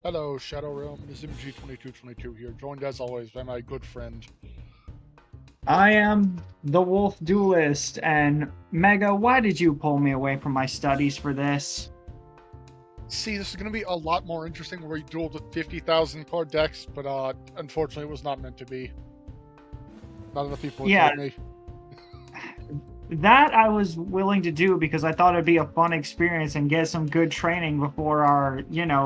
Hello, Shadow Realm. It is MG2222 here, joined as always by my good friend. I am the Wolf Duelist, and Mega, why did you pull me away from my studies for this? See, this is going to be a lot more interesting where we dueled with 50,000 card decks, but unfortunately it was not meant to be. Not enough people would Yeah, join me. that I was willing to do because I thought it'd be a fun experience and get some good training before our,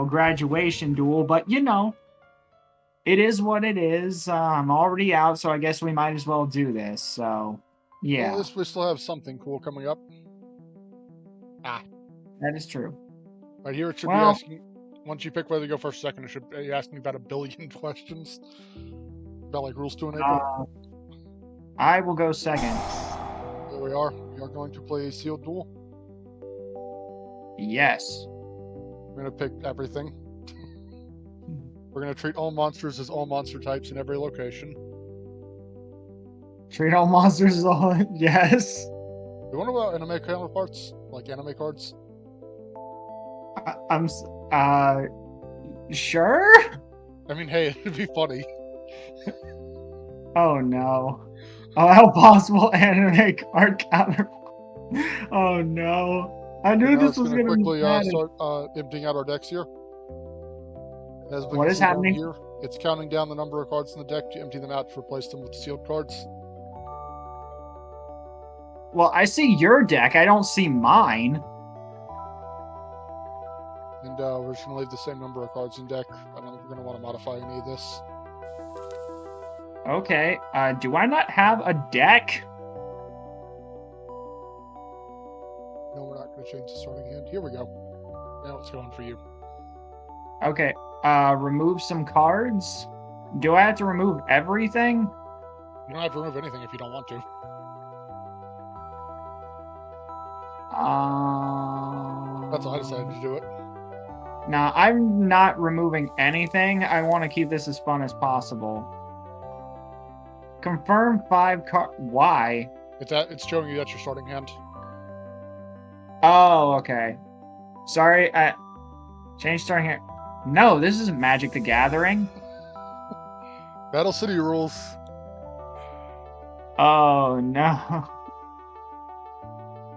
graduation duel, but it is what it is. I'm already out, so I guess we might as well do this, so Well, at yeah, least we still have something cool coming up. that is true. Right here it should be Well, asking, once you pick whether to go first or second, it should be asking about a billion questions. About like rules to enable. uh, I will go second. There we are. We are going to play a sealed duel. Yes. I'm going to pick everything. We're going to treat all monsters as all monster types in every location. Treat all monsters as all. Yes. You wonder about anime counterparts? Like anime cards? I'm sure. I mean, hey, it'd be funny. Oh no. Oh, how possible anime card counter. Oh no. I knew Now this it's was going to gonna be quickly bad. start emptying out our decks here. As we What can is see down happening? here, it's counting down the number of cards in the deck to empty them out to replace them with sealed cards. Well, I see your deck. I don't see mine. And we're just going to leave the same number of cards in deck. I don't think we're going to want to modify any of this. Okay. Do I not have a deck? No, we're not going to change the starting hand. Here we go. Now it's going for you. Okay. Remove some cards. Do I have to remove everything? You don't have to remove anything if you don't want to. That's how I decided to do it. Nah, I'm not removing anything. I want to keep this as fun as possible. Confirm 5 card. Why? It's showing you that's your starting hand. Oh, okay. Sorry, change starting here. No, this isn't Magic the Gathering. Battle City rules. Oh, no.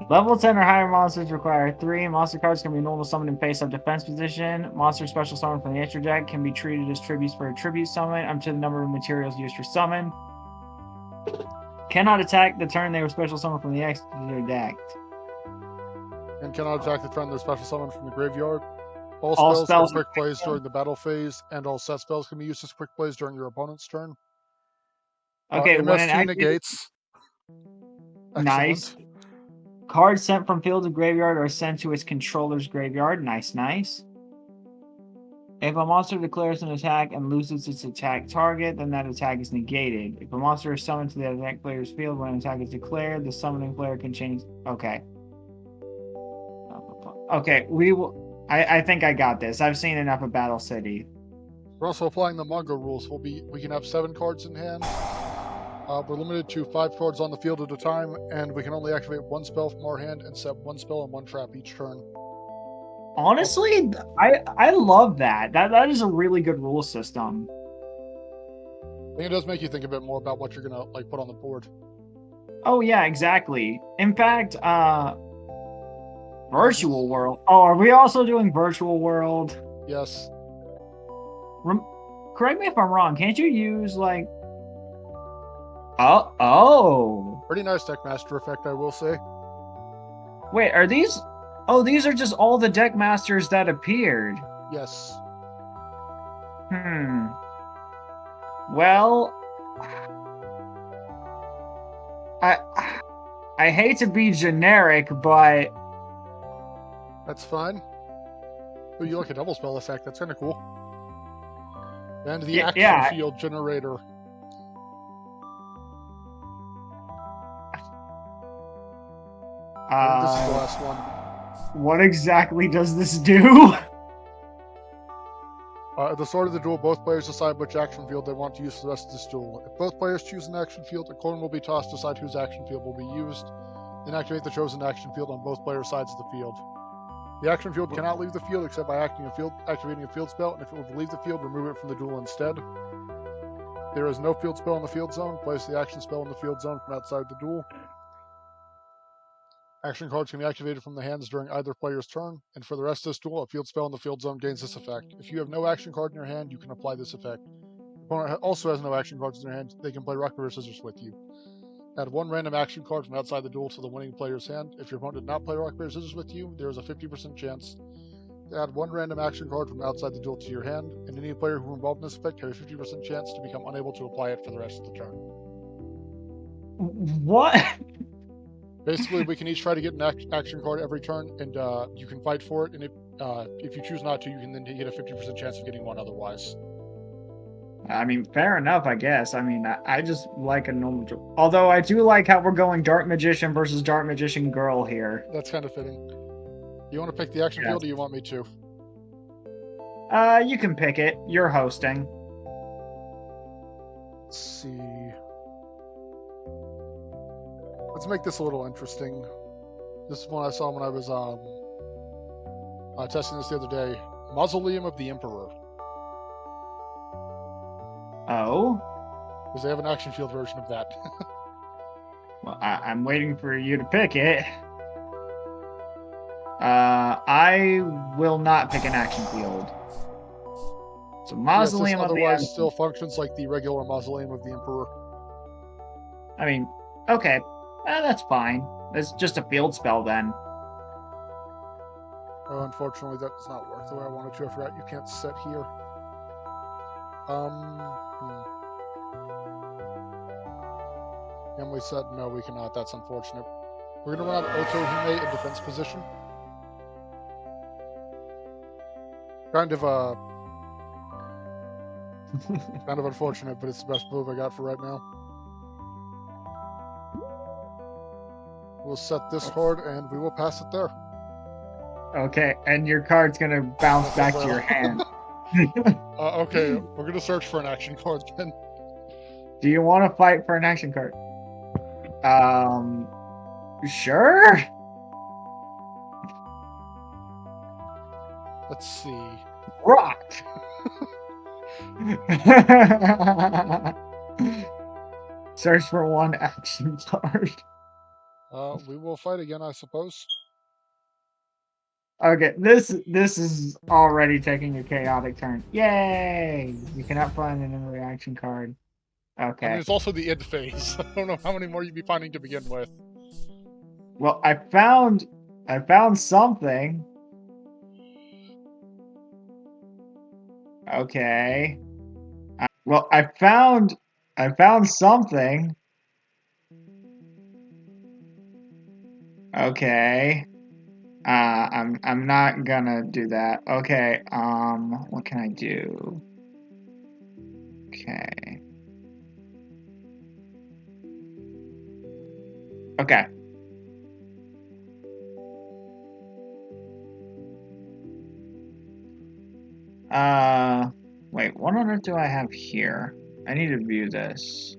Level 10 or higher monsters require 3. Monster cards can be normal summoned in face-up defense position. Monster special summon from the extra deck can be treated as tributes for a tribute summon up to the number of materials used for summon. Cannot attack the turn they were special summoned from the extra deck. And cannot attack the turn they're special summoned from the graveyard. All spells are quick plays during the battle phase, and all set spells can be used as quick plays during your opponent's turn. Okay, when MST it negates. Nice. Excellent. Cards sent from field to graveyard are sent to its controller's graveyard. Nice, nice. If a monster declares an attack and loses its attack target, then that attack is negated. If a monster is summoned to the attack player's field when an attack is declared, the summoning player can change. Okay. Okay, we will. I think I got this. I've seen enough of Battle City. We're also applying the manga rules. We can have 7 cards in hand. We're limited to 5 cards on the field at a time, and we can only activate 1 spell from our hand and set 1 spell and 1 trap each turn. Honestly, I love that. That is a really good rule system. I think it does make you think a bit more about what you're gonna like put on the board. Oh yeah, exactly. In fact, Virtual World. Oh, are we also doing Virtual World? Yes. Correct me if I'm wrong. Can't you use like? Oh. Pretty nice Deckmaster effect, I will say. Wait, are these? Oh, these are just all the deck masters that appeared. Yes. Well, I hate to be generic, but that's fine. Oh, you like a double spell effect? That's kind of cool. And the action field generator. This is the last one. What exactly does this do? At the start of the duel, both players decide which action field they want to use for the rest of this duel. If both players choose an action field, a coin will be tossed to decide whose action field will be used. Then activate the chosen action field on both players' sides of the field. The action field cannot leave the field except by activating a field spell, and if it would leave the field, remove it from the duel instead. There is no field spell in the field zone. Place the action spell in the field zone from outside the duel. Action cards can be activated from the hands during either player's turn, and for the rest of this duel, a field spell in the field zone gains this effect. If you have no action card in your hand, you can apply this effect. If your opponent also has no action cards in their hand, they can play rock, paper, scissors with you. Add one random action card from outside the duel to the winning player's hand. If your opponent did not play rock, paper, scissors with you, there is a 50% chance to add one random action card from outside the duel to your hand, and any player who involved in this effect has a 50% chance to become unable to apply it for the rest of the turn. What? Basically, we can each try to get an action card every turn, and you can fight for it. And if you choose not to, you can then get a 50% chance of getting one otherwise. I mean, fair enough, I guess. I mean, I just like a normal... Although I do like how we're going Dark Magician versus Dark Magician Girl here. That's kind of fitting. You want to pick the action field, or you want me to? You can pick it. You're hosting. Let's see. Let's make this a little interesting. This is one I saw when I was testing this the other day. Mausoleum of the Emperor. Oh? Because they have an action field version of that. Well, I'm waiting for you to pick it. I will not pick an action field. So Mausoleum of the Emperor still functions like the regular Mausoleum of the Emperor. I mean, okay. That's fine. It's just a field spell then. Oh, unfortunately, that does not work the way I wanted to. I forgot you can't set here. Emily said, no, we cannot. That's unfortunate. We're going to run out Otohime in defense position. Kind of unfortunate, but it's the best move I got for right now. We'll set this card, and we will pass it there. Okay, and your card's going to bounce back to your hand. Okay, we're going to search for an action card then. Do you want to fight for an action card? Sure? Let's see. Rock! Search for one action card. We will fight again, I suppose. Okay, this is already taking a chaotic turn. Yay! You cannot find an reaction card. Okay. And there's also the id phase. I don't know how many more you'd be finding to begin with. Well, I found something. Okay. Well, I found something. Okay. I'm not gonna do that. Okay. What can I do? Okay. Okay. Wait, what on earth do I have here? I need to view this.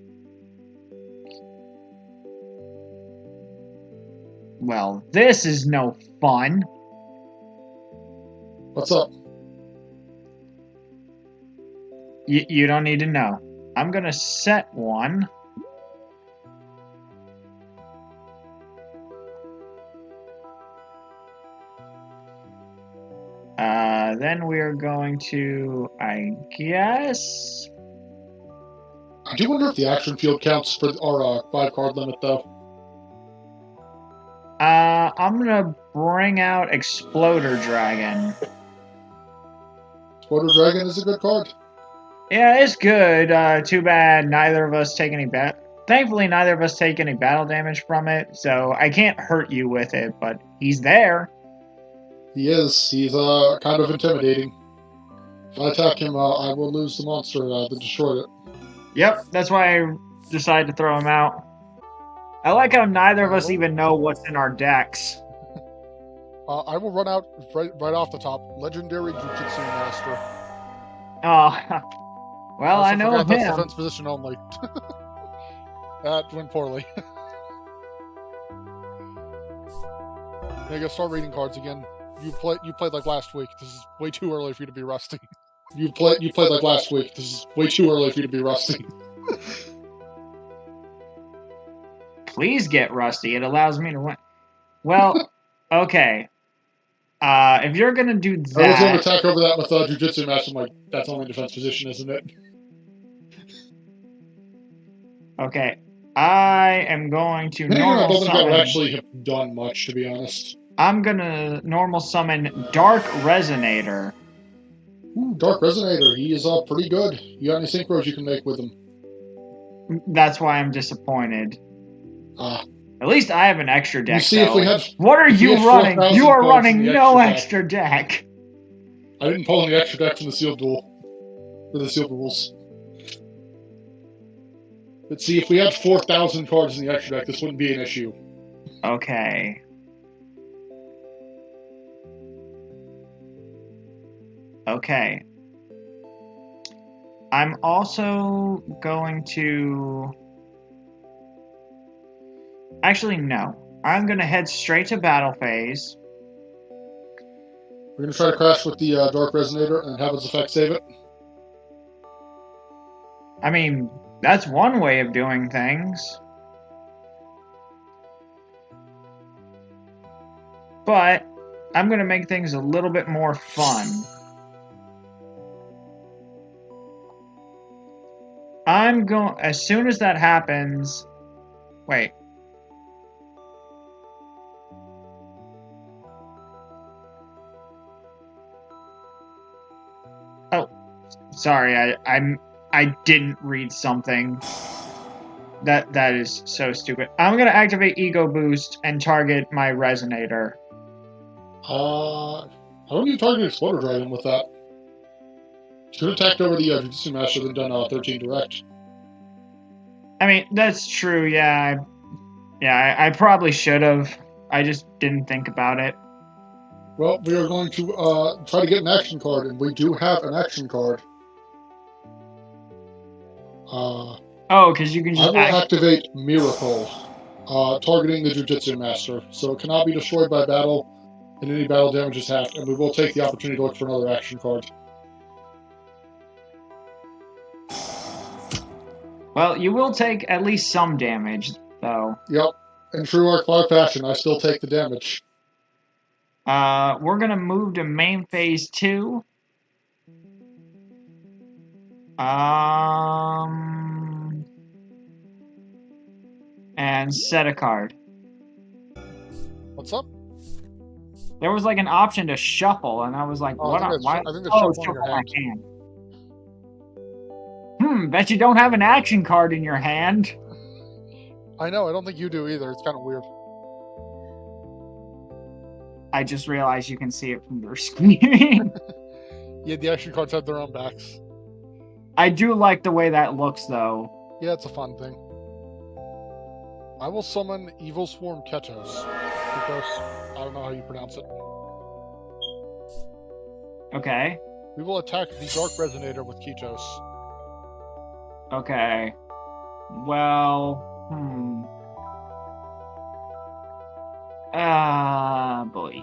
Well, this is no fun. What's up? You don't need to know. I'm gonna set one. Then we're going to, I guess... I do wonder if the action field counts for our 5-card limit, though. I'm gonna bring out Exploder Dragon. Exploder Dragon is a good card. Yeah, it's good. Too bad neither of us take any Thankfully, neither of us take any battle damage from it, so I can't hurt you with it, but he's there. He is. He's kind of intimidating. If I attack him, I will lose the monster that destroyed it. Yep, that's why I decided to throw him out. I like how neither of us even know what's in our decks. I will run out right off the top. Legendary Jujutsu Master. Oh, well, I know him. That's defense position only. That went poorly. There you go, start reading cards again. You played like last week. This is way too early for you to be rusty. You played like last week. This is way too early for you to be rusty. Please get rusty. It allows me to win. Well, okay. If you're gonna do I was going to that, attack over that with Jujutsu Master. I'm like, that's only defense position, isn't it? okay, I am going to I don't normal think that would summon. actually have done much, to be honest. I'm gonna normal summon Dark Resonator. Ooh, Dark Resonator. He is pretty good. You got any synchros you can make with him? That's why I'm disappointed. Ah. At least I have an extra deck. You see, if we had. What are you running? You are running no extra deck. I didn't pull any extra decks in the sealed duel. For the sealed rules. But see, if we had 4,000 cards in the extra deck, this wouldn't be an issue. Okay. Okay. I'm also going to... Actually, no. I'm going to head straight to battle phase. We're going to try to crash with the Dark Resonator and have its effect save it. I mean, that's one way of doing things. But I'm going to make things a little bit more fun. I'm going... As soon as that happens... Wait. Oh. Sorry, I didn't read something. That is so stupid. I'm going to activate Ego Boost and target my Resonator. I don't need to target Exploder Dragon with that. Should have attacked over the Jujutsu Master, then done 13 direct. I mean, that's true, yeah. I probably should have. I just didn't think about it. Well, we are going to try to get an action card, and we do have an action card. Oh, because you can just... I will activate Miracle, targeting the Jujutsu Master, so it cannot be destroyed by battle, and any battle damage is halved, and we will take the opportunity to look for another action card. Well, you will take at least some damage, though. Yep. In true Arc 5 fashion, I still take the damage. We're gonna move to main phase 2. And set a card. What's up? There was like an option to shuffle, and I was like, Oh, what? I Why? think the Oh, shuffle shuffle on my your hand. hand. Bet you don't have an action card in your hand. I know, I don't think you do either. It's kind of weird. I just realized you can see it from your screen. Yeah, the action cards have their own backs. I do like the way that looks, though. Yeah, it's a fun thing. I will summon Evil Swarm Ketos. Ketos, I don't know how you pronounce it. Okay. We will attack the Dark Resonator with Ketos. Okay. Well, boy.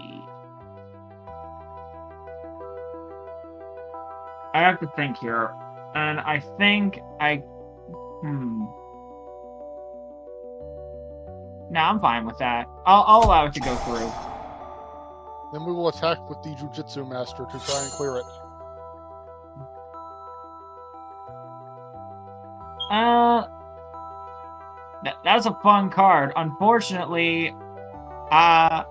I have to think here. And I think No, I'm fine with that. I'll allow it to go through. Then we will attack with the Jujutsu Master to try and clear it. That's a fun card. Unfortunately, why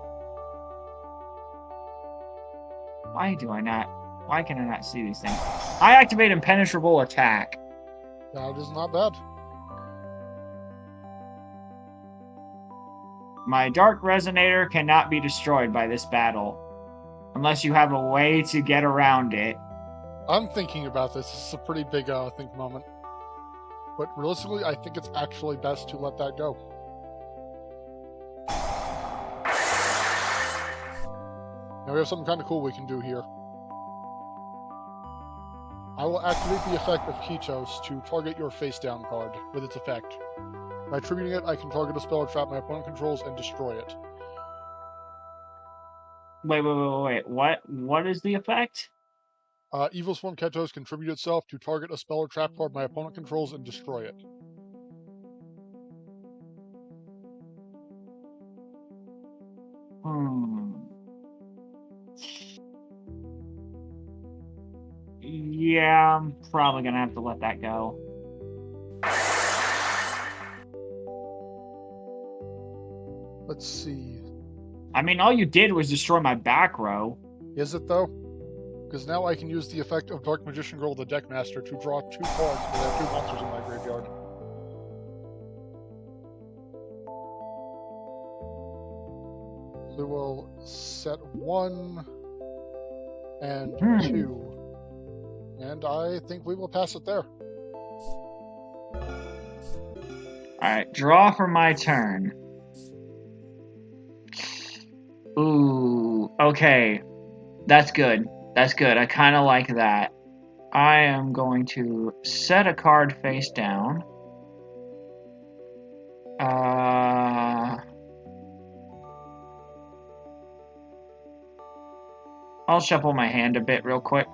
can I not see these things? I activate Impenetrable Attack. That is not bad. My Dark Resonator cannot be destroyed by this battle. Unless you have a way to get around it. I'm thinking about this. This is a pretty big think moment. But realistically, I think it's actually best to let that go. Now we have something kind of cool we can do here. I will activate the effect of Ketos to target your face-down card with its effect. By tributing it, I can target a spell or trap my opponent controls and destroy it. Wait. What is the effect? Evil Swarm Ketos contribute itself to target a spell or trap card my opponent controls and destroy it. Yeah, I'm probably gonna have to let that go. Let's see. I mean, all you did was destroy my back row. Is it though? Because now I can use the effect of Dark Magician Girl, the Deckmaster, to draw 2 cards because I have 2 monsters in my graveyard. So we'll set 1 and 2. And I think we will pass it there. Alright, draw for my turn. Ooh, okay. That's good. That's good. I kind of like that. I am going to set a card face down. I'll shuffle my hand a bit real quick.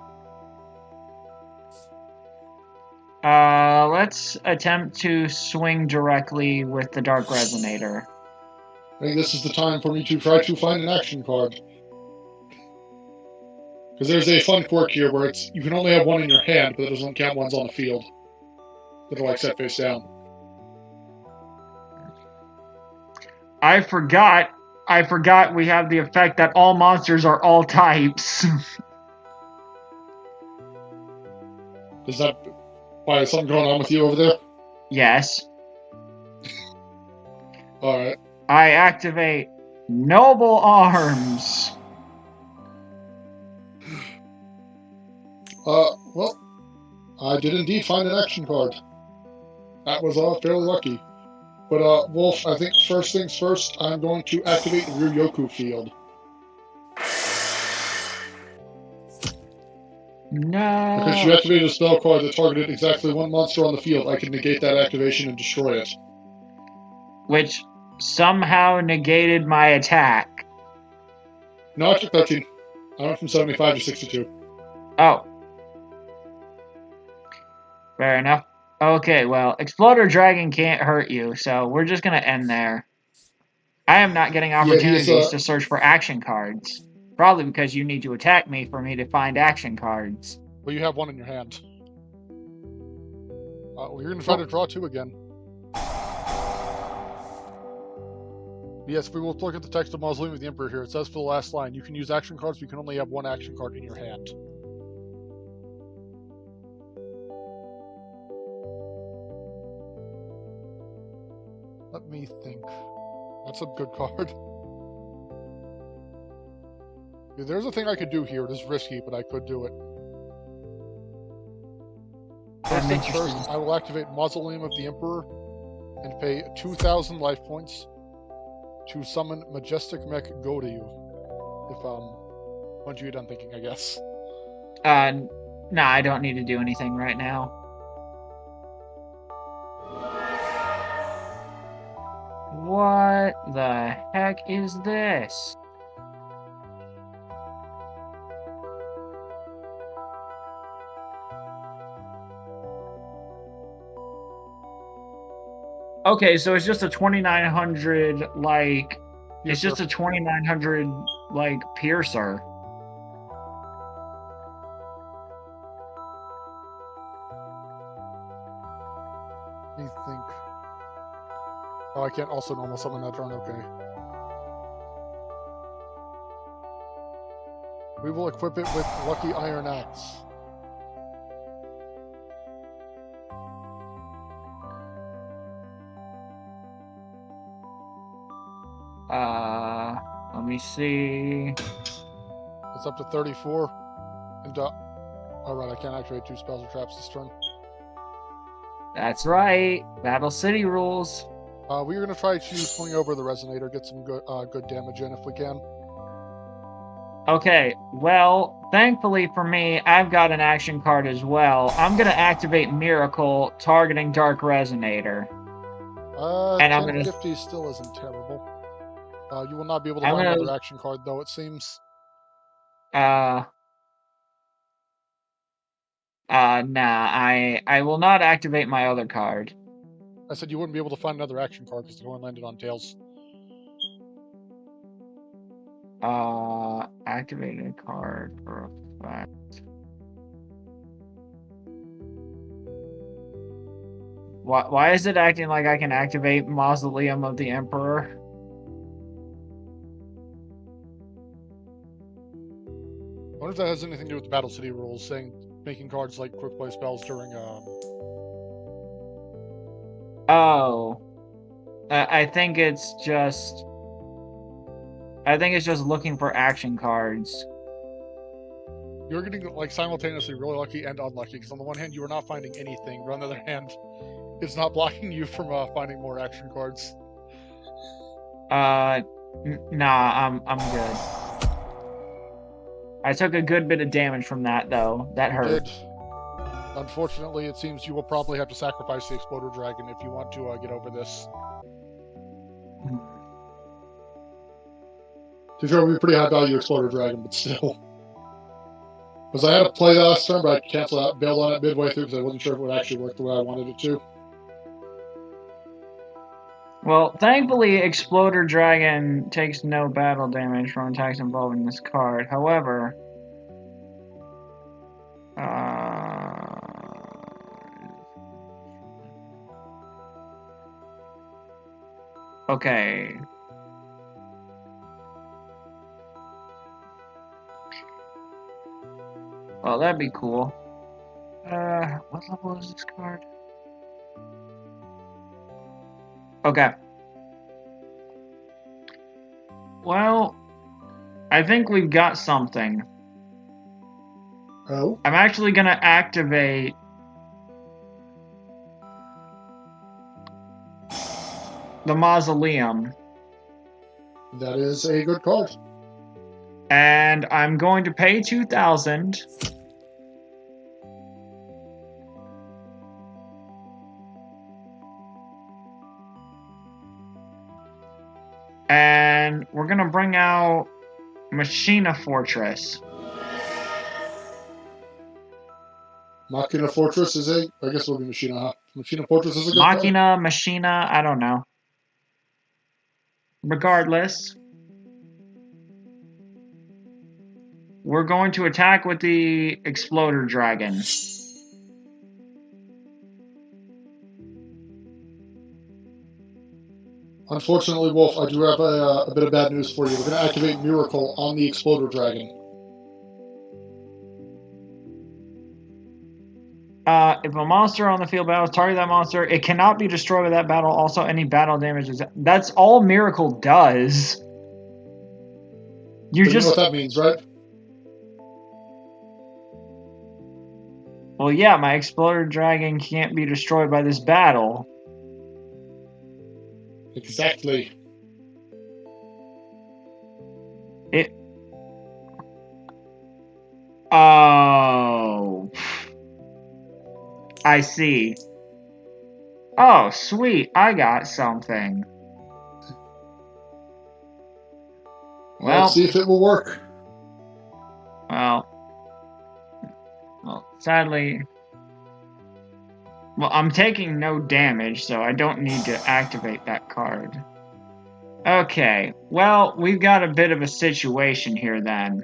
Let's attempt to swing directly with the Dark Resonator. I think this is the time for me to try to find an action card. Because there's a fun quirk here where you can only have 1 in your hand, but it doesn't count ones on the field that are like set face down. I forgot we have the effect that all monsters are all types. Is that why is something going on with you over there? Yes. Alright. I activate Noble Arms. Well, I did indeed find an action card. That was fairly lucky. But, Wolf, I think first things first, I'm going to activate the Ryoku field. No. Because you activated a spell card that targeted exactly 1 monster on the field, I can negate that activation and destroy it. Which somehow negated my attack. No, I took 13. I went from 75 to 62. Oh. Fair enough. Okay, well, Exploder Dragon can't hurt you, so we're just gonna end there. I am not getting opportunities to search for action cards. Probably because you need to attack me for me to find action cards. Well, you have 1 in your hand. Well, you're gonna try to draw 2 again. Yes, we will look at the text of Mausoleum of the Emperor here. It says for the last line, you can use action cards, but you can only have 1 action card in your hand. Let me think. That's a good card. Yeah, there's a thing I could do here. It is risky, but I could do it. First things first, I will activate Mausoleum of the Emperor and pay 2,000 life points to summon Majestic Mech Goryu. Once you get done thinking, I guess. Nah, I don't need to do anything right now. What the heck is this? Okay, so it's just a 2900, like... It's just a 2900, like, piercer. Let me think. Oh, I can't also normal summon that turn, okay. We will equip it with Lucky Iron Axe. Let me see. It's up to 34. And, alright, I can't activate 2 spells or traps this turn. That's right. Battle City rules. We're going to try to swing over the Resonator, get some good damage in if we can. Okay, well, thankfully for me, I've got an action card as well. I'm going to activate Miracle, targeting Dark Resonator. And 1050 still isn't terrible. You will not be able to find another action card, though, it seems. Nah, I will not activate my other card. I said you wouldn't be able to find another action card because the coin landed on tails. Activated a card for effect. Why is it acting like I can activate Mausoleum of the Emperor? I wonder if that has anything to do with the Battle City rules, saying making cards like quick play spells during Oh. I think it's just looking for action cards. You're getting like simultaneously really lucky and unlucky, because on the one hand you are not finding anything, but on the other hand, it's not blocking you from finding more action cards. Nah, I'm good. I took a good bit of damage from that, though. That hurt. Did. Unfortunately, it seems you will probably have to sacrifice the Exploder Dragon if you want to get over this. To be fair, it would be pretty high value Exploder Dragon, but still. Because I had to play that last turn, but I canceled out, bailed on it midway through because I wasn't sure if it would actually work the way I wanted it to. Well, thankfully, Exploder Dragon takes no battle damage from attacks involving this card. However, okay. Well, that'd be cool. What level is this card? Okay. Well, I think we've got something. Oh? I'm actually gonna activate the Mausoleum. That is a good card. And I'm going to pay 2,000. And we're gonna bring out Machina Fortress. Machina Fortress is a... I guess it'll be Machina, huh? Machina Fortress is a good Machina, Machina, I don't know. Regardless, we're going to attack with the Exploder Dragon. Unfortunately, Wolf, I do have a bit of bad news for you. We're going to activate Miracle on the Exploder Dragon. If a monster on the field battles, target that monster. It cannot be destroyed with that battle. Also, any battle damage is... That's all Miracle does. You Well, yeah, my Exploder Dragon can't be destroyed by this battle. Exactly. Oh. I see. Oh, sweet. I got something. Well, let's see if it will work. Well, sadly... Well, I'm taking no damage, so I don't need to activate that card. Okay, well, we've got a bit of a situation here then.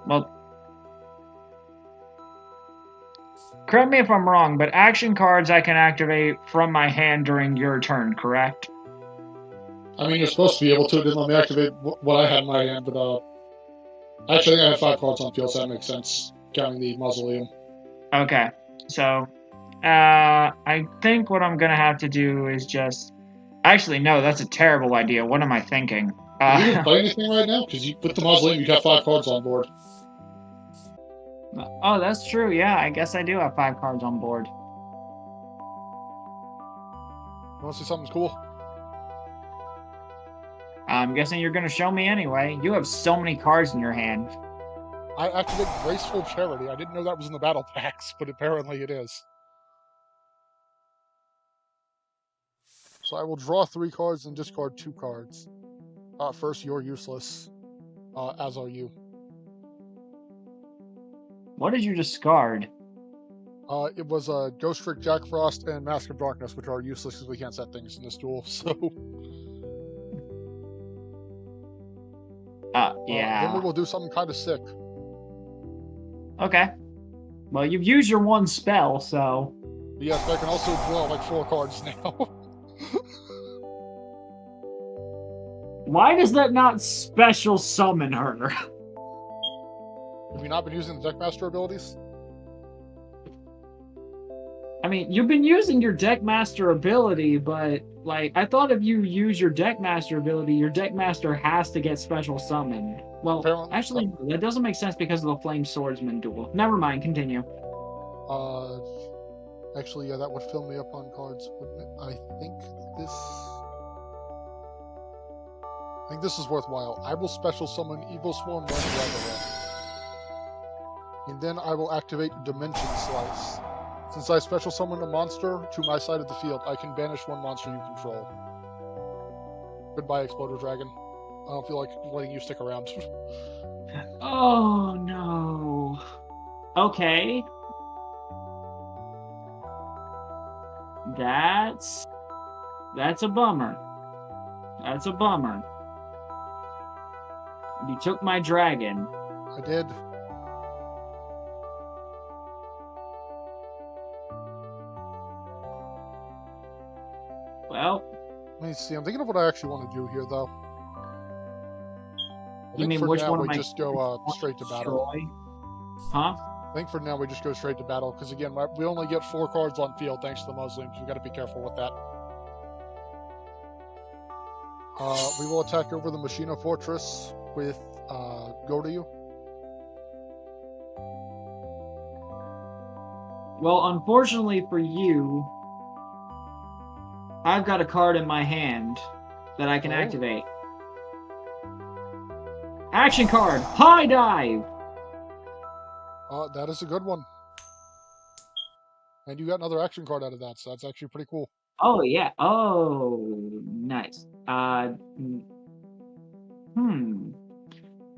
Well, correct me if I'm wrong, but action cards I can activate from my hand during your turn, correct? I mean, you're supposed to be able to. It didn't let me activate what I had in my hand, but actually, I had 5 cards on field, so that makes sense, counting the Mausoleum. Okay, so I think what I'm gonna have to do is just... Actually, no, that's a terrible idea. What am I thinking? You didn't play anything right now? Because with the Mausoleum, you got 5 cards on board. Oh, that's true. Yeah, I guess I do have 5 cards on board. You want to see something cool? I'm guessing you're going to show me anyway. You have so many cards in your hand. I activate Graceful Charity. I didn't know that was in the battle packs, but apparently it is. So I will draw 3 cards and discard 2 cards. First, you're useless, as are you. What did you discard? It was Ghost Trick, Jack Frost, and Mask of Darkness, which are useless because we can't set things in this duel. So then Yeah. we will do something kind of sick. Okay. Well, you've used your one spell, so. Yes, but I can also draw like 4 cards now. Why does that not special summon her? Have you not been using the Deckmaster abilities? I mean, you've been using your Deckmaster ability, but, like, I thought if you use your Deckmaster ability, your Deckmaster has to get special summoned. Well, Apparently- actually, that doesn't make sense because of the Flame Swordsman duel. Never mind, continue. Actually, yeah, that would fill me up on cards, wouldn't it? I think this is worthwhile. I will special summon Evil Swarm and Ragnarok. And then I will activate Dimension Slice. Since I special summoned a monster to my side of the field, I can banish 1 monster you control. Goodbye, Exploder Dragon. I don't feel like letting you stick around. Oh, no. Okay. That's a bummer. That's a bummer. You took my dragon. I did. Well, Let me see. I'm thinking of what I actually want to do here, though. I you think mean for which now one of we my just go straight to battle. Troy? Huh? I think for now we just go straight to battle, because again, we only get 4 cards on field thanks to the Muslims. We got to be careful with that. We will attack over the Machina Fortress with Go to You. Well, unfortunately for you, I've got a card in my hand that I can Oh. activate. Action card, High Dive! That is a good one. And you got another action card out of that, so that's actually pretty cool. Oh, yeah. Oh, nice.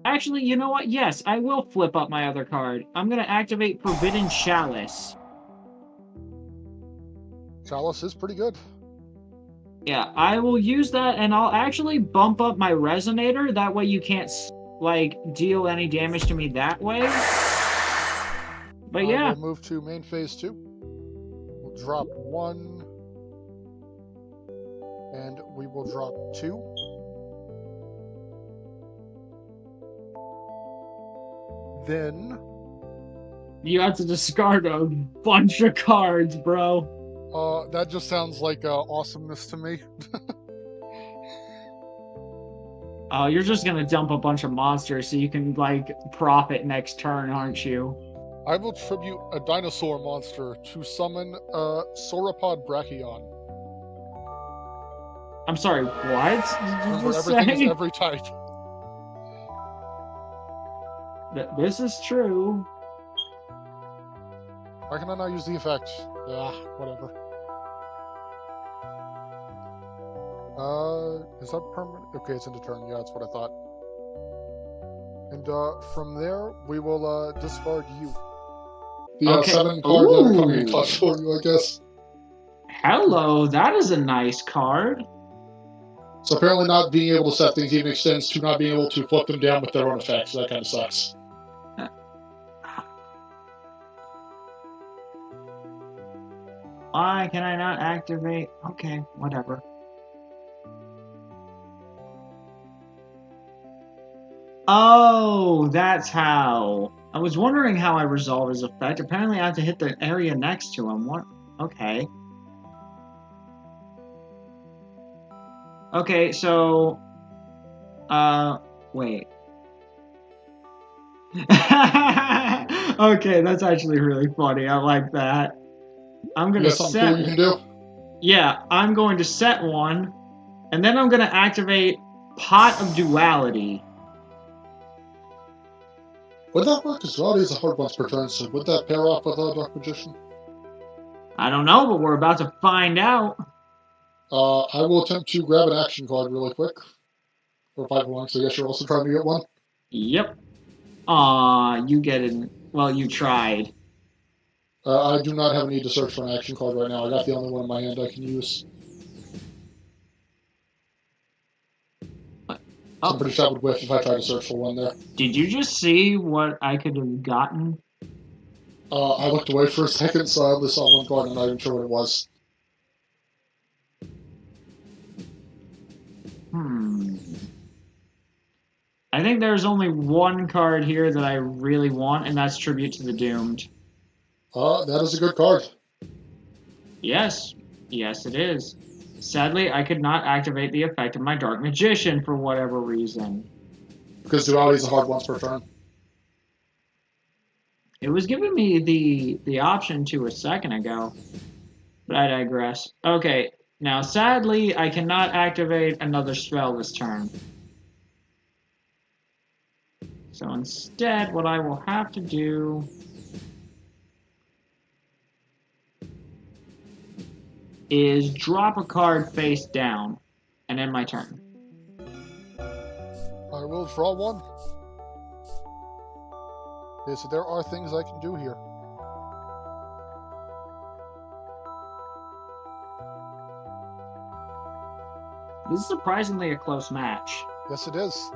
Actually, you know what? Yes, I will flip up my other card. I'm going to activate Forbidden Chalice. Chalice is pretty good. Yeah, I will use that, and I'll actually bump up my Resonator. That way you can't, deal any damage to me that way. But yeah. We'll move to main phase 2. We'll drop 1. And we will drop 2. Then You have to discard a bunch of cards, bro. that just sounds like awesomeness to me. Oh, you're just gonna dump a bunch of monsters so you can, profit next turn, aren't you? I will tribute a dinosaur monster to summon Sauropod Brachion. I'm sorry, what did you Remember, just everything say? is every type. This is true. Why can I not use the effect? Yeah, whatever. Is that permanent? Okay, it's into turn. Yeah, that's what I thought. And from there, we will discard you. Yeah, Okay. 7 cards that are coming in Ooh. clutch for you, I guess. Hello, that is a nice card. So apparently not being able to set things even extends to not being able to flip them down with their own effects, so that kind of sucks. Why can I not activate? Okay, whatever. Oh, that's how. I was wondering how I resolve his effect. Apparently I have to hit the area next to him. What? Okay. Okay, so... wait. Okay, that's actually really funny. I like that. I'm You gonna got something cool you can do? Yeah, I'm going to set one, and then I'm going to activate Pot of Duality. Would that work? Because Duality is a hard once per turn, so would that pair off with Dark Magician? I don't know, but we're about to find out. I will attempt to grab an action card really quick. Or 5-1, so I guess you're also trying to get one. Yep. You get it. Well, you tried. I do not have a need to search for an action card right now. I got the only one in my hand I can use. So I'm pretty sure I would whiff if I tried to search for one there. Did you just see what I could have gotten? I looked away for a second, so I only saw one card. I'm not even sure what it was. I think there's only one card here that I really want, and that's Tribute to the Doomed. That is a good card. Yes. Yes, it is. Sadly, I could not activate the effect of my Dark Magician for whatever reason. Because duality is a hard once per turn. It was giving me the option to a second ago, but I digress. Okay, now sadly, I cannot activate another spell this turn. So instead, what I will have to do is drop a card face down and end my turn. I will draw one. Okay, so there are things I can do here. This is surprisingly a close match. Yes, it is.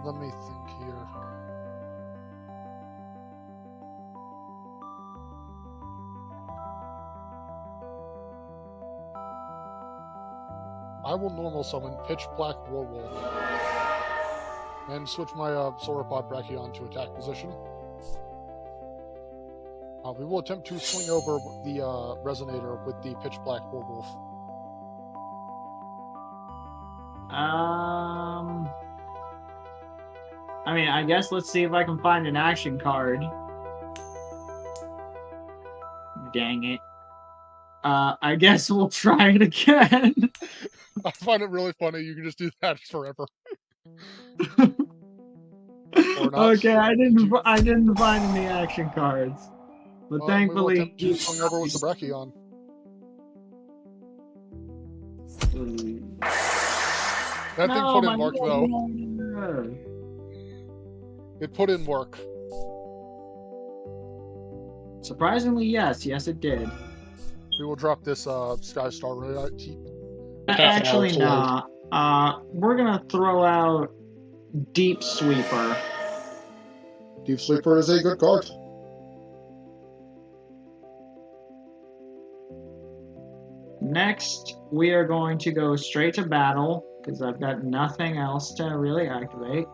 Let me think here. I will normal summon Pitch Black Warwolf and switch my Sauropod Brachion to attack position. We will attempt to swing over the Resonator with the Pitch Black Warwolf. I mean, I guess let's see if I can find an action card. Dang it. I guess we'll try it again. I find it really funny. You can just do that forever. Okay, I didn't find any action cards, but thankfully we will attempt to swing over with the Brachion. That thing put in work, though. It put in work. Surprisingly, yes, it did. We will drop this Sky Star Ray. Actually, nah. We're gonna throw out Deep Sweeper. Deep Sweeper is a good card. Next, we are going to go straight to battle, because I've got nothing else to really activate.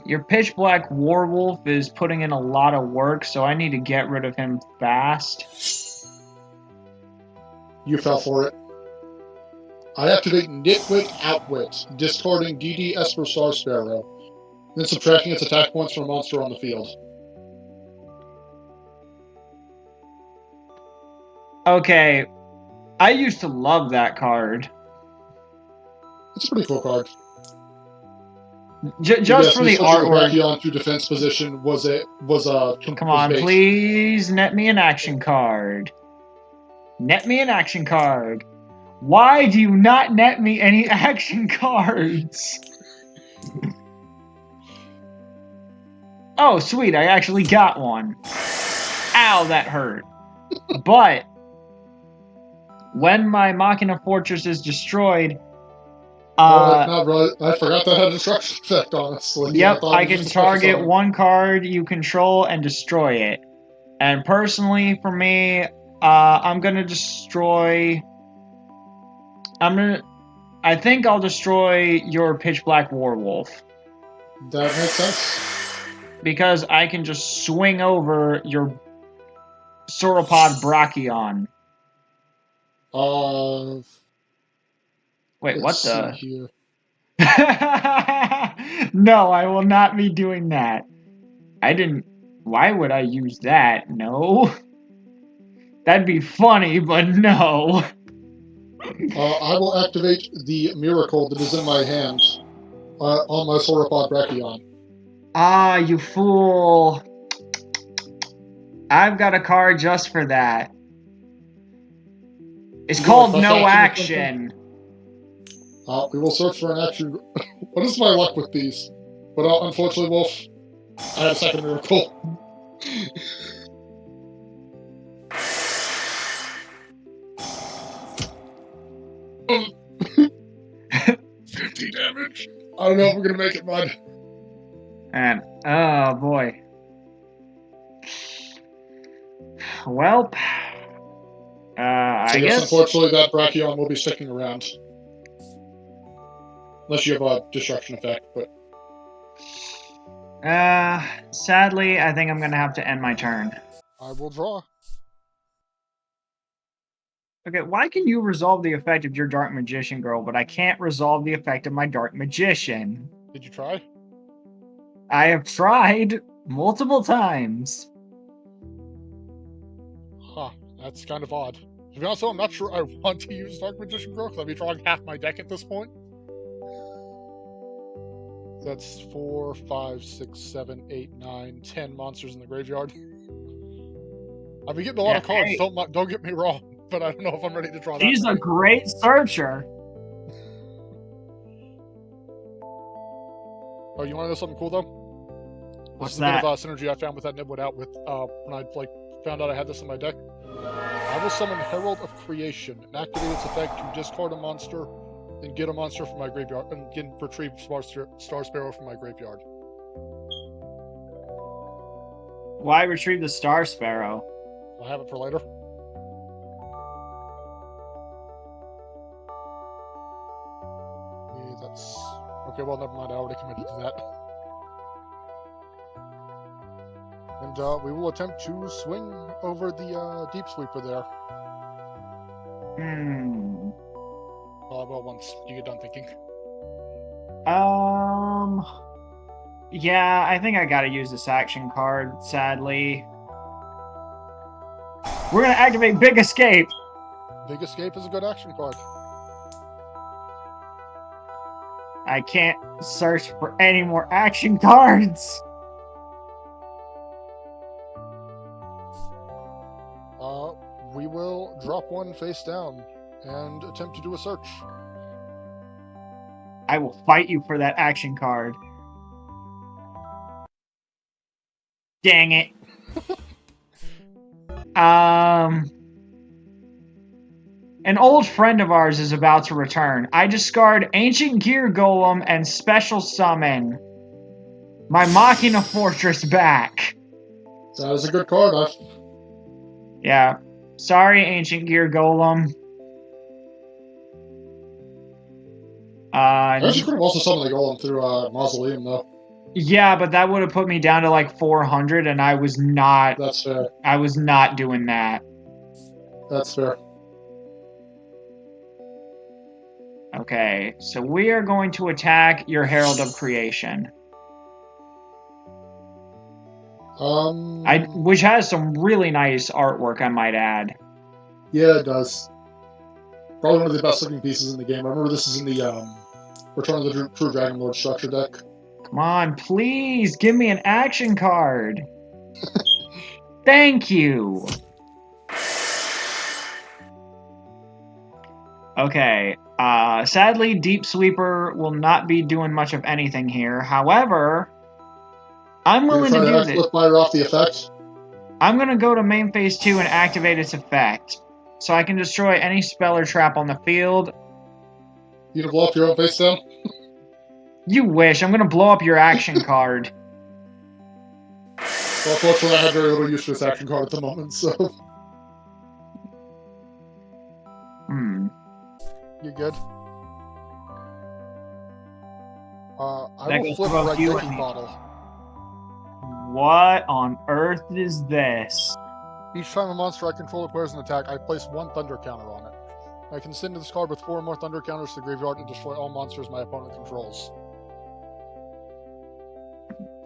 Your Pitch Black Warwolf is putting in a lot of work, so I need to get rid of him fast. You fell for it. I activate Nitwit Outwit, discarding DD Esper Star Sparrow, then subtracting its attack points from a monster on the field. Okay, I used to love that card. It's a pretty cool card. Just for the artwork. Brachion to defense position was Come on, bait. please net me an action card. Net me an action card. Why do you not net me any action cards? Oh, sweet, I actually got one. Ow, that hurt. But when my Machina Fortress is destroyed, not really. I forgot that had a destruction effect, honestly. Yep, I can target one card you control and destroy it. And personally, for me, I'm gonna destroy. I think I'll destroy your Pitch Black Warwolf. That makes sense. Because I can just swing over your Sauropod Brachion. Wait, what the? Here. No, I will not be doing that. Why would I use that? No. That'd be funny, but no. I will activate the Miracle that is in my hand on my Sauropod Brachion. Ah, you fool. I've got a card just for that. It's You called want No fresh Action. We will search for an action. What is my luck with these? But unfortunately, Wolf, I had a second miracle. Um, 50 damage. I don't know if we're gonna make it, bud. And, oh boy. Well, So I yes, guess. unfortunately, that Brachion will be sticking around. Unless you have a destruction effect, but Sadly, I think I'm gonna have to end my turn. I will draw. Okay, why can you resolve the effect of your Dark Magician girl, but I can't resolve the effect of my Dark Magician? Did you try? I have tried multiple times. Huh, that's kind of odd. To be honest, though, I'm not sure I want to use Dark Magician Girl, because I'd be drawing half my deck at this point. That's 4, 5, 6, 7, 8, 9, 10 monsters in the graveyard. I've been getting a lot of cards, hey. don't get me wrong, but I don't know if I'm ready to draw that She's many. a great searcher. Oh, you want to know something cool, though? What's This is that? a bit of synergy I found with that Nibwood out with, when I found out I had this in my deck. I will summon Herald of Creation and activate its effect to discard a monster and get a monster from my graveyard, and retrieve Star Sparrow from my graveyard. Why retrieve the Star Sparrow? I'll have it for later. That's... Okay, well, never mind, I already committed to that. And we will attempt to swing over the Deep Sweeper there. Well, once you get done thinking. Yeah, I think I gotta use this action card, sadly. We're gonna activate Big Escape! Big Escape is a good action card. I can't search for any more action cards! We will drop one face down and attempt to do a search. I will fight you for that action card. Dang it. An old friend of ours is about to return. I discard Ancient Gear Golem and special summon my Machina Fortress back. that is a good card. Yeah. Sorry, Ancient Gear Golem. I actually could have also summoned the Golem through Mausoleum, though. Yeah, but that would have put me down to like 400, and I was not. That's fair. I was not doing that. That's fair. Okay, so we are going to attack your Herald of Creation. Which has some really nice artwork, I might add. Yeah, it does. Probably one of the best looking pieces in the game. I remember this is in the Return of the True Dragon Lord structure deck. Come on, please give me an action card. Thank you. Okay. Sadly, Deep Sweeper will not be doing much of anything here. However, I'm willing to do this. Fire off the effect. I'm going to go to main phase 2 and activate its effect. So I can destroy any spell or trap on the field. You gonna blow up your own face down? You wish. I'm going to blow up your action card. Well, fortunately, I have very little use for this action card at the moment, so... You good? I That will goes flip for a both red you thinking and me. bottle. What on earth is this? Each time a monster I control acquires an attack, I place one thunder counter on it. I can send this card with 4 more thunder counters to the graveyard and destroy all monsters my opponent controls.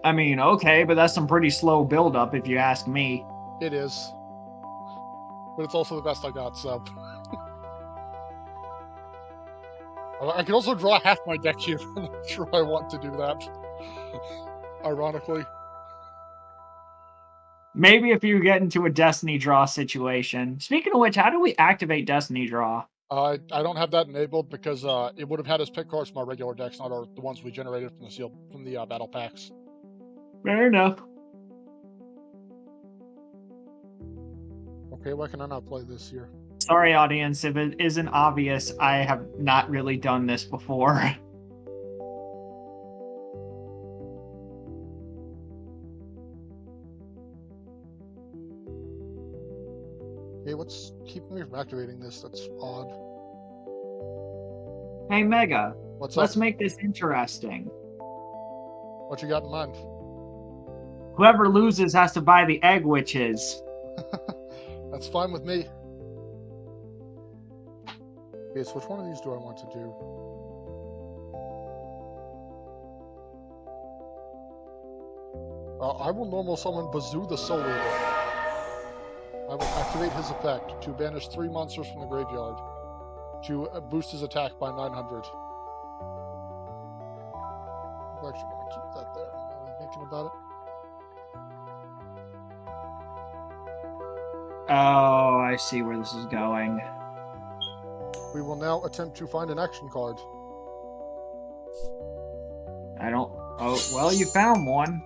I mean, okay, but that's some pretty slow build-up if you ask me. It is. But it's also the best I got, so... I can also draw half my deck here. I'm not sure I want to do that. Ironically. Maybe if you get into a Destiny Draw situation. Speaking of which, how do we activate Destiny Draw? I don't have that enabled because it would have had us pick cards from our regular decks, not the ones we generated from the battle packs. Fair enough. Okay, why can I not play this here? Sorry, audience, if it isn't obvious, I have not really done this before. Hey, what's keeping me from activating this? That's odd. Hey, Mega, What's let's up? make this interesting. What you got in mind? Whoever loses has to buy the egg witches. That's fine with me. Okay, so which one of these do I want to do? I will normal summon Bazoo the Soul Eater. I will activate his effect to banish 3 monsters from the graveyard to boost his attack by 900. I'm actually going to keep that there. I'm really thinking about it. Oh, I see where this is going. We will now attempt to find an action card. I don't... Oh, well, you found one.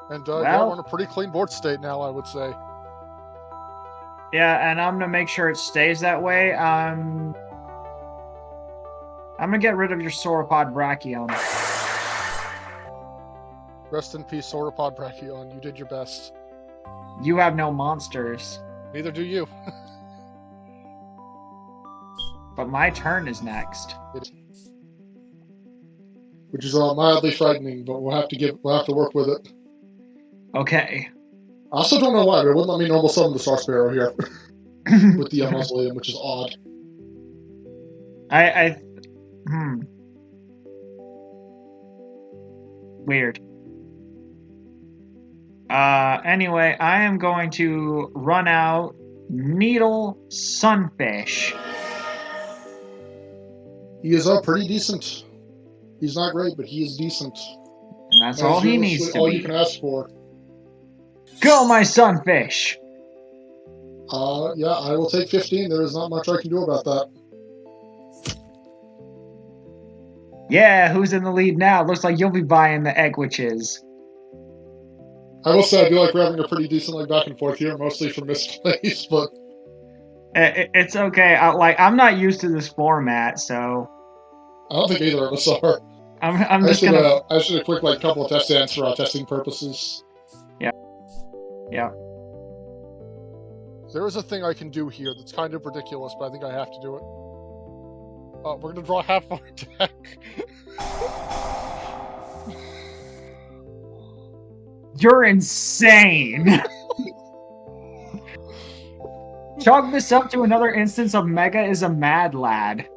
And yeah, Well- we're in a pretty clean board state now, I would say. Yeah, and I'm gonna make sure it stays that way. I'm gonna get rid of your Sauropod Brachion. Rest in peace, Sauropod Brachion. You did your best. You have no monsters. Neither do you. But my turn is next. Which is mildly frightening, but we'll have to work with it. Okay. I also don't know why, but it wouldn't let me normal summon the Star Sparrow here with the Mausoleum, which is odd. Weird. Anyway, I am going to run out Needle Sunfish. He is pretty decent. He's not great, but he is decent. And that's all he needs to all be. you can ask for. Go, my Sunfish! Yeah, I will take 15. There is not much I can do about that. Yeah, who's in the lead now? Looks like you'll be buying the egg witches. I will say I do like we're having a pretty decent back and forth here, mostly for misplays, but It's okay. I'm not used to this format, so I don't think either of us are. I'm I just should gonna. I should a quick couple of test stands for testing purposes. Yeah. There is a thing I can do here that's kind of ridiculous, but I think I have to do it. We're going to draw half our deck. You're insane. Chalk this up to another instance of Mega is a mad lad.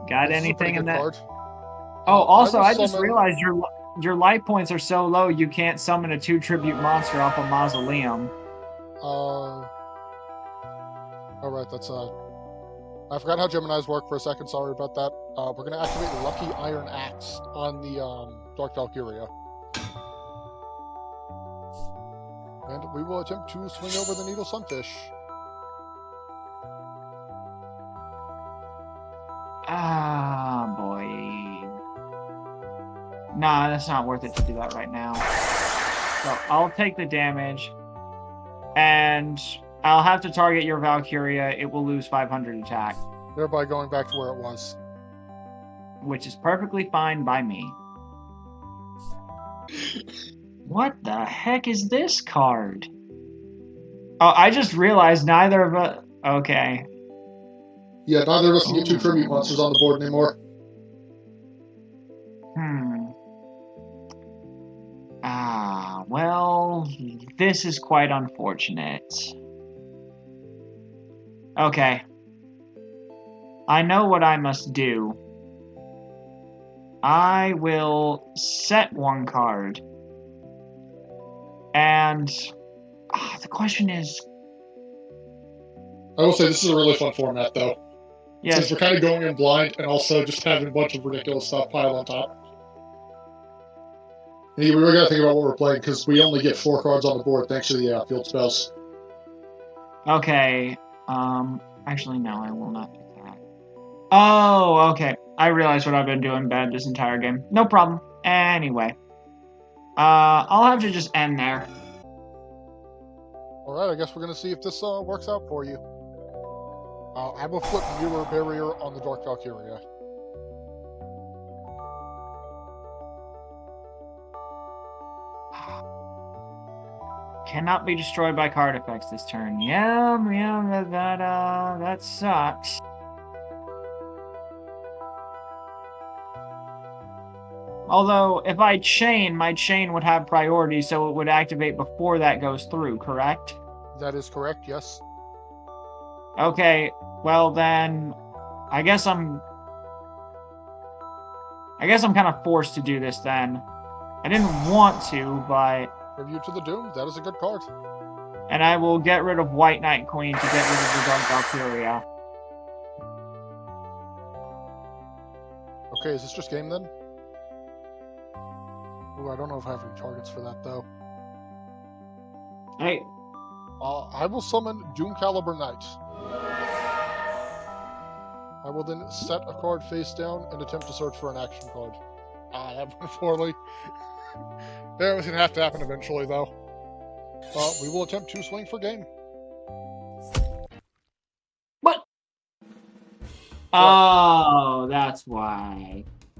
Got This is a pretty anything in good that? card. Oh, also, will I just summon- realized your life points are so low you can't summon a 2 tribute monster off a Mausoleum. Alright, that's I forgot how Geminis work for a second, sorry about that. We're gonna activate the Lucky Iron Axe on the Dark Valkyria. And we will attempt to swing over the Needle Sunfish. Ah, boy. Nah, that's not worth it to do that right now. So I'll take the damage, and I'll have to target your Valkyria. It will lose 500 attack, Thereby going back to where it was. which is perfectly fine by me. What the heck is this card? Oh, I just realized neither of us... Okay. Yeah, neither of us can get 2 tribute monsters on the board anymore. Well, this is quite unfortunate. Okay. I know what I must do. I will set one card. And the question is, I will say this is a really fun format, though. yes, Since we're kind of going in blind and also just having a bunch of ridiculous stuff piled on top. And we really got to think about what we're playing because we only get 4 cards on the board thanks to the field spells. okay. Actually, no, I will not pick that. Oh, okay. I realize what I've been doing bad this entire game. No problem. Anyway. I'll have to just end there. Alright, I guess we're gonna see if this works out for you. I will flip Mirror Barrier on the Dark Valkyria. Cannot be destroyed by card effects this turn. Yeah, that sucks. Although, if I chain, my chain would have priority, so it would activate before that goes through, correct? That is correct, yes. Okay, well then, I guess I'm kind of forced to do this then. I didn't want to, but... Review to the Doom, that is a good card. And I will get rid of White Knight Queen to get rid of the Dark Valkyria. Okay, is this just game then? Ooh, I don't know if I have any targets for that though. Hey, I will summon Doom Caliber Knight. I will then set a card face down and attempt to search for an action card. That went poorly. That was gonna have to happen eventually though. We will attempt to swing for game. what? Oh, that's why.